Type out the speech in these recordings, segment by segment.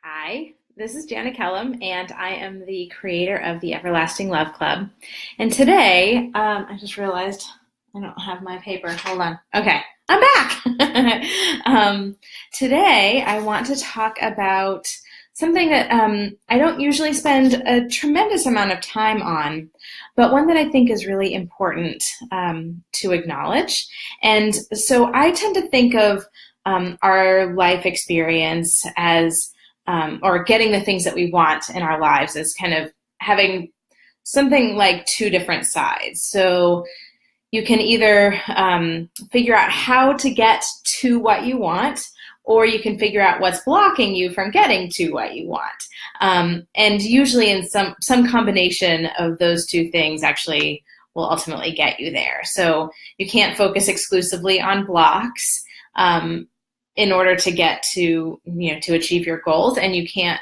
Hi, this is Jana Kellam, and I am the creator of the Everlasting Love Club. And today, I just realized I don't have my paper. Hold on. Okay, I'm back. Today, I want to talk about something that I don't usually spend a tremendous amount of time on, but one that I think is really important to acknowledge. And so I tend to think of our life experience as or getting the things that we want in our lives as kind of having something like two different sides. So you can either figure out how to get to what you want, or you can figure out what's blocking you from getting to what you want. And usually in some combination of those two things actually will ultimately get you there. So you can't focus exclusively on blocks in order to get to achieve your goals, and you can't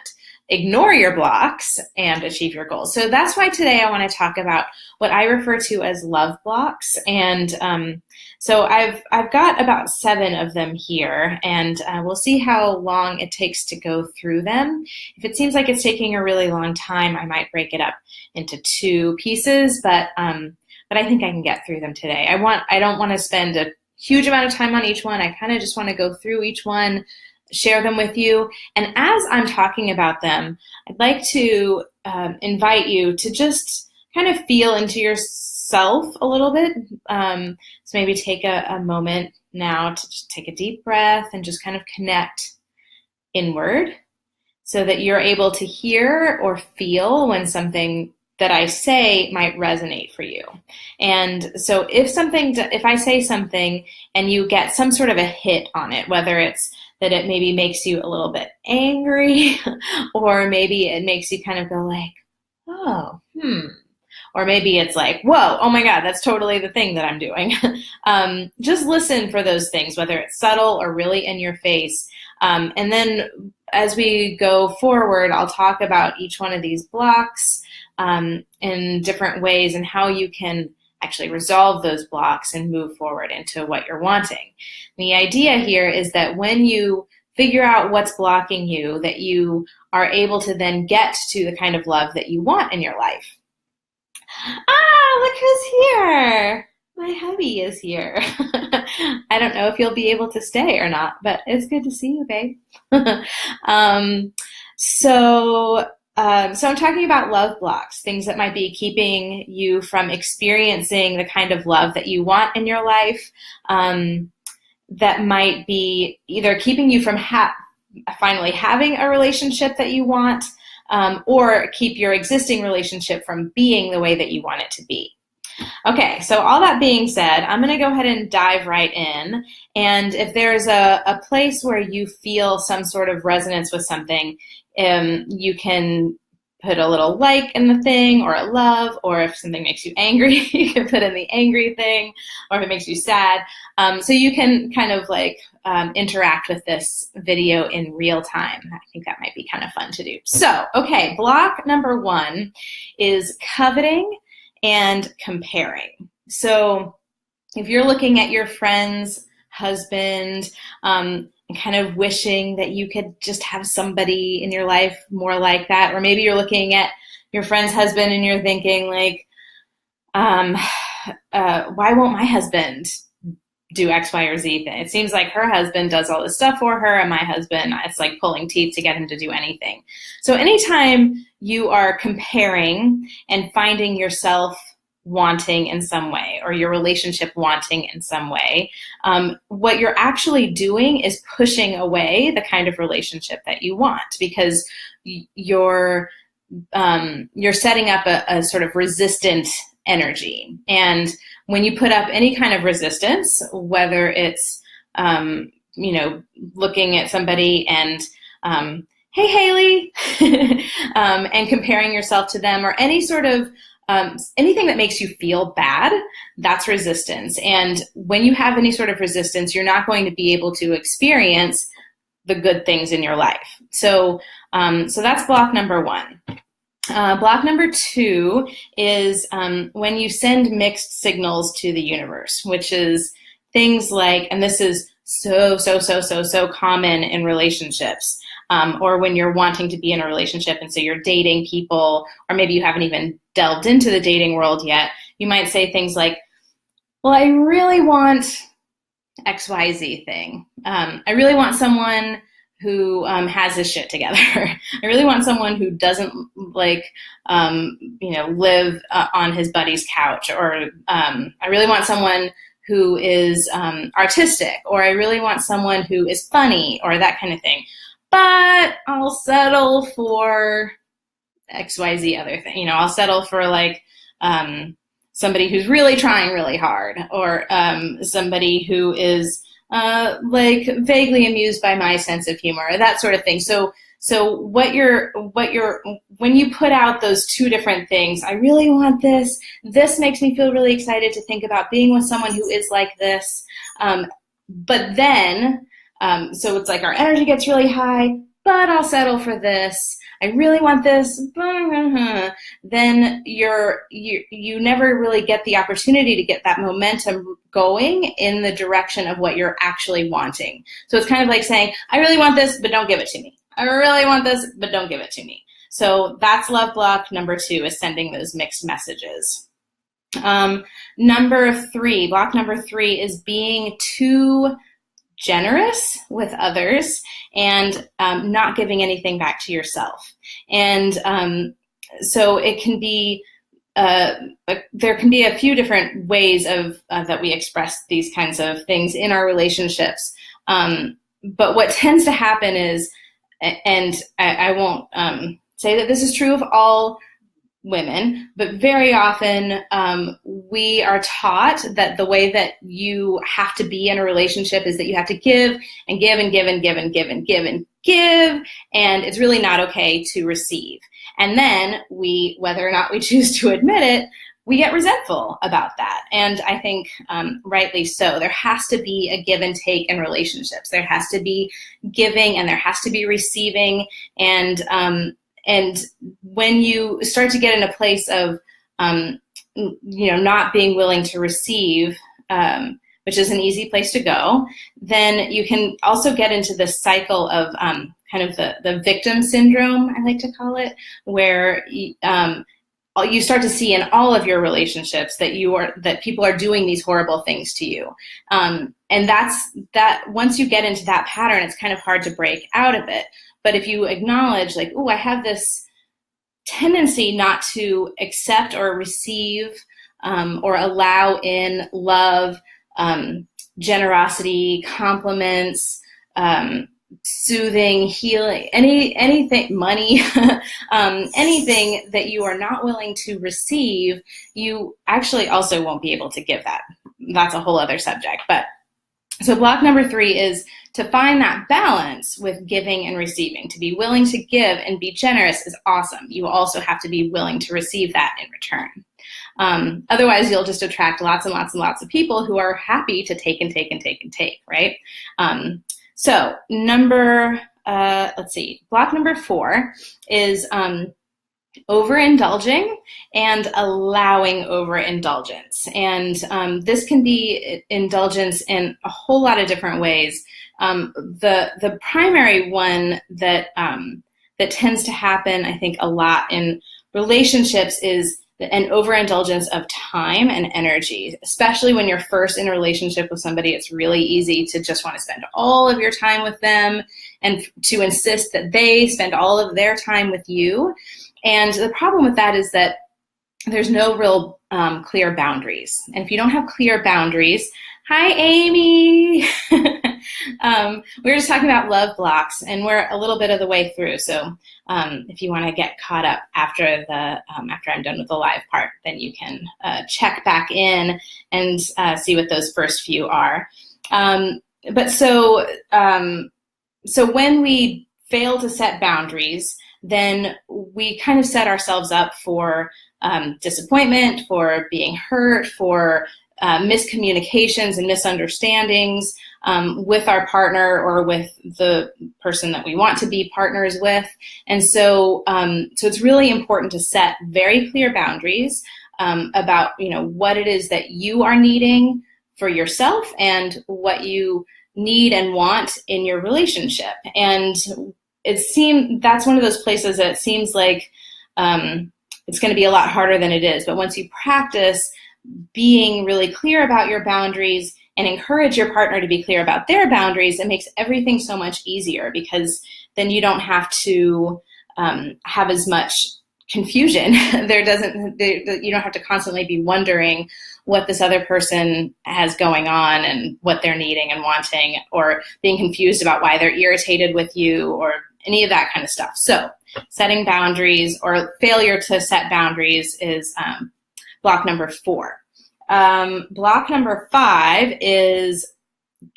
ignore your blocks and achieve your goals. So that's why today I want to talk about what I refer to as love blocks. And so I've got about 7 of them here, and we'll see how long it takes to go through them. If it seems like it's taking a really long time, I might break it up into 2 pieces, but I think I can get through them today. I don't want to spend a huge amount of time on each one. I kind of just want to go through each one, share them with you. And as I'm talking about them, I'd like to invite you to just kind of feel into yourself a little bit. So maybe take a moment now to just take a deep breath and just kind of connect inward so that you're able to hear or feel when something that I say might resonate for you. And so if I say something and you get some sort of a hit on it, whether it's that it maybe makes you a little bit angry, or maybe it makes you kind of go like, oh, or maybe it's like, whoa, oh my God, that's totally the thing that I'm doing. Just listen for those things, whether it's subtle or really in your face. And then as we go forward, I'll talk about each one of these blocks in different ways and how you can actually resolve those blocks and move forward into what you're wanting. The idea here is that when you figure out what's blocking you, that you are able to then get to the kind of love that you want in your life. Look who's here! My hubby is here. I don't know if you'll be able to stay or not, but it's good to see you, babe. So I'm talking about love blocks, things that might be keeping you from experiencing the kind of love that you want in your life, that might be either keeping you from finally having a relationship that you want, or keep your existing relationship from being the way that you want it to be. Okay, so all that being said, I'm going to go ahead and dive right in. And if there's a place where you feel some sort of resonance with something, you can put a little like in the thing, or a love, or if something makes you angry, you can put in the angry thing, or if it makes you sad. So you can kind of like interact with this video in real time. I think that might be kind of fun to do. So, okay, block number 1 is coveting and comparing. So if you're looking at your friend's husband and kind of wishing that you could just have somebody in your life more like that, or maybe you're looking at your friend's husband and you're thinking like, why won't my husband do X, Y, or Z thing? It seems like her husband does all this stuff for her, and my husband, it's like pulling teeth to get him to do anything. So anytime you are comparing and finding yourself wanting in some way, or your relationship wanting in some way, what you're actually doing is pushing away the kind of relationship that you want, because you're setting up a sort of resistant energy. And when you put up any kind of resistance, whether it's looking at somebody and hey Haley, and comparing yourself to them, or any sort of anything that makes you feel bad, that's resistance. And when you have any sort of resistance, you're not going to be able to experience the good things in your life. So that's block number 1. Block number 2 is when you send mixed signals to the universe, which is things like, and this is so common in relationships. or when you're wanting to be in a relationship and so you're dating people, or maybe you haven't even delved into the dating world yet, you might say things like, well, I really want XYZ thing. I really want someone who has his shit together. I really want someone who doesn't live on his buddy's couch, or I really want someone who is artistic, or I really want someone who is funny, or that kind of thing. But I'll settle for XYZ other thing. I'll settle for somebody who's really trying really hard, or somebody who is vaguely amused by my sense of humor, or that sort of thing. So when you put out those two different things, I really want this. This makes me feel really excited to think about being with someone who is like this. But then, so it's like our energy gets really high, but I'll settle for this. I really want this. Then you never really get the opportunity to get that momentum going in the direction of what you're actually wanting. So it's kind of like saying, I really want this, but don't give it to me. I really want this, but don't give it to me. So that's love block number 2, is sending those mixed messages. Block number 3 is being too generous with others and not giving anything back to yourself. And so it can be, there can be a few different ways of that we express these kinds of things in our relationships. But what tends to happen is, and I won't say that this is true of all women, but very often we are taught that the way that you have to be in a relationship is that you have to give and give and give and give and give and give and give, and it's really not okay to receive. And then we, whether or not we choose to admit it, we get resentful about that. And I think rightly so. There has to be a give and take in relationships. There has to be giving and there has to be receiving. And when you start to get in a place of, not being willing to receive, which is an easy place to go, then you can also get into this cycle of kind of the victim syndrome, I like to call it, where you start to see in all of your relationships that people are doing these horrible things to you. And that once you get into that pattern, it's kind of hard to break out of it. But if you acknowledge, like, oh, I have this tendency not to accept or receive or allow in love, generosity, compliments, soothing, healing, anything, money, anything that you are not willing to receive, you actually also won't be able to give that. That's a whole other subject. But so block number 3 is to find that balance with giving and receiving. To be willing to give and be generous is awesome. You also have to be willing to receive that in return. Otherwise, you'll just attract lots and lots and lots of people who are happy to take and take and take and take, right? So block number 4 is overindulging and allowing overindulgence. And this can be indulgence in a whole lot of different ways. The primary one that tends to happen, I think, a lot in relationships is an overindulgence of time and energy. Especially when you're first in a relationship with somebody, it's really easy to just want to spend all of your time with them and to insist that they spend all of their time with you. And the problem with that is that there's no real clear boundaries. And if you don't have clear boundaries, hi, Amy. We were just talking about love blocks, and we're a little bit of the way through. So if you want to get caught up after I'm done with the live part, then you can check back in and see what those first few are. So when we fail to set boundaries, then we kind of set ourselves up for disappointment, for being hurt, for miscommunications and misunderstandings with our partner or with the person that we want to be partners with. And so it's really important to set very clear boundaries about what it is that you are needing for yourself and what you need and want in your relationship. And that's one of those places that it seems like it's going to be a lot harder than it is. But once you practice being really clear about your boundaries and encourage your partner to be clear about their boundaries, it makes everything so much easier, because then you don't have to have as much confusion. You don't have to constantly be wondering what this other person has going on and what they're needing and wanting, or being confused about why they're irritated with you or any of that kind of stuff. So setting boundaries, or failure to set boundaries, is block number 4. Block number 5 is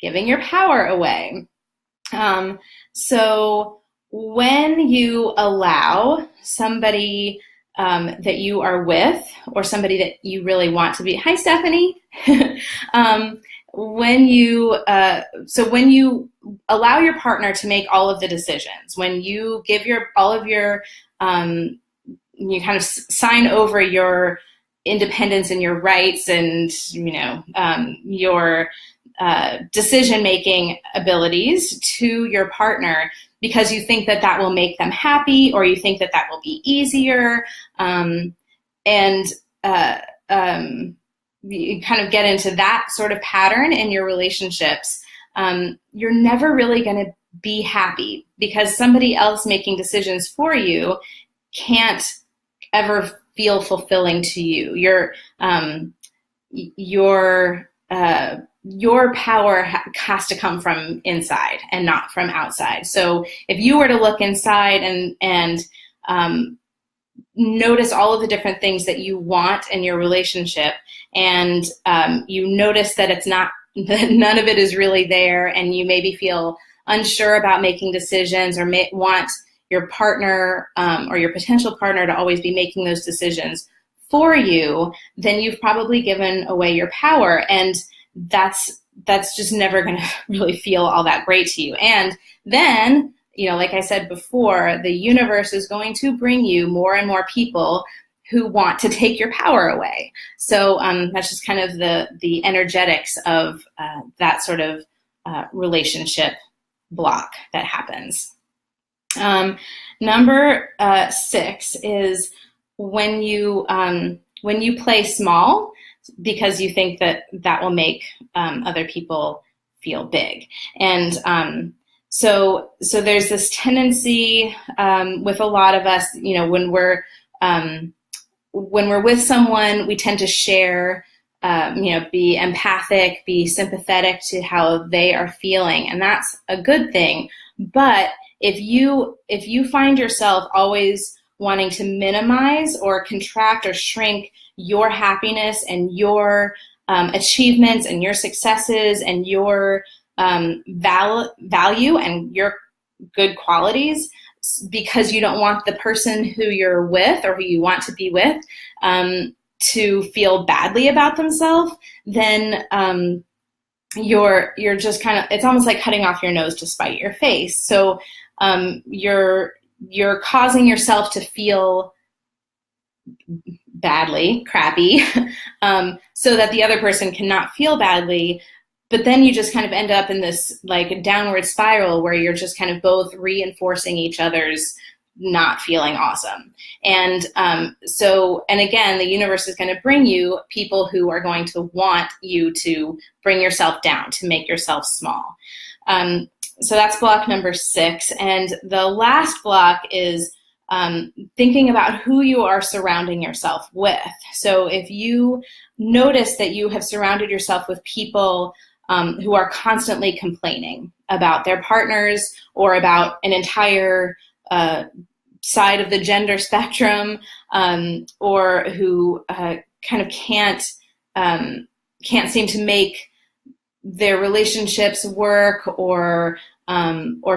giving your power away. So when you allow somebody that you are with, or somebody that you really want to be, hi Stephanie, when you allow your partner to make all of the decisions, when you give you kind of sign over your independence and your rights and your decision-making abilities to your partner, because you think that will make them happy, or you think that will be easier, you kind of get into that sort of pattern in your relationships, you're never really going to be happy, because somebody else making decisions for you can't ever feel fulfilling to you. Your power has to come from inside and not from outside. So if you were to look inside and notice all of the different things that you want in your relationship, and you notice that that none of it is really there, and you maybe feel unsure about making decisions, or want your partner or your potential partner to always be making those decisions for you, then you've probably given away your power, and that's just never going to really feel all that great to you. And then, like I said before, the universe is going to bring you more and more people who want to take your power away. So that's just kind of the energetics of that sort of relationship block that happens. Number 6 is when you play small, because you think that will make other people feel big. And so there's this tendency with a lot of us, when we're with someone, we tend to share, be empathic, be sympathetic to how they are feeling, and that's a good thing. But if you find yourself always wanting to minimize or contract or shrink your happiness and your achievements and your successes and your value and your good qualities, because you don't want the person who you're with or who you want to be with to feel badly about themselves, then you're just kind of, it's almost like cutting off your nose to spite your face. So you're causing yourself to feel badly, crappy, so that the other person cannot feel badly. But then you just kind of end up in this like downward spiral where you're just kind of both reinforcing each other's not feeling awesome. And and again, the universe is going to bring you people who are going to want you to bring yourself down, to make yourself small. So that's block number 6. And the last block is thinking about who you are surrounding yourself with. So if you notice that you have surrounded yourself with people who are constantly complaining about their partners or about an entire side of the gender spectrum, or who kind of can't seem to make their relationships work, or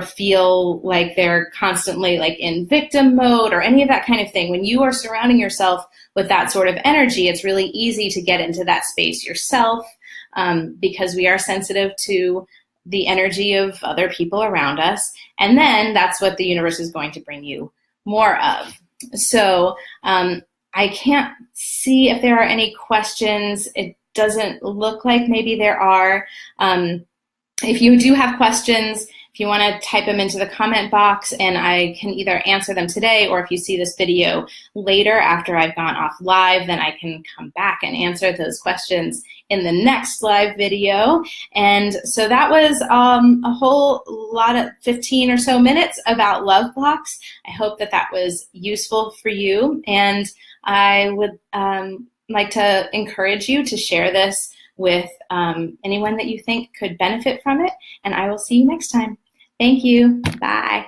feel like they're constantly like in victim mode or any of that kind of thing. When you are surrounding yourself with that sort of energy, it's really easy to get into that space yourself, because we are sensitive to the energy of other people around us. And then that's what the universe is going to bring you more of. So I can't see if there are any questions. It doesn't look like maybe there are. If you do have questions, if If you want to type them into the comment box, and I can either answer them today, or if you see this video later after I've gone off live, then I can come back and answer those questions in the next live video. And so that was a whole lot of 15 or so minutes about love blocks. I hope that that was useful for you, and I would like to encourage you to share this with anyone that you think could benefit from it, and I will see you next time. Thank you. Bye.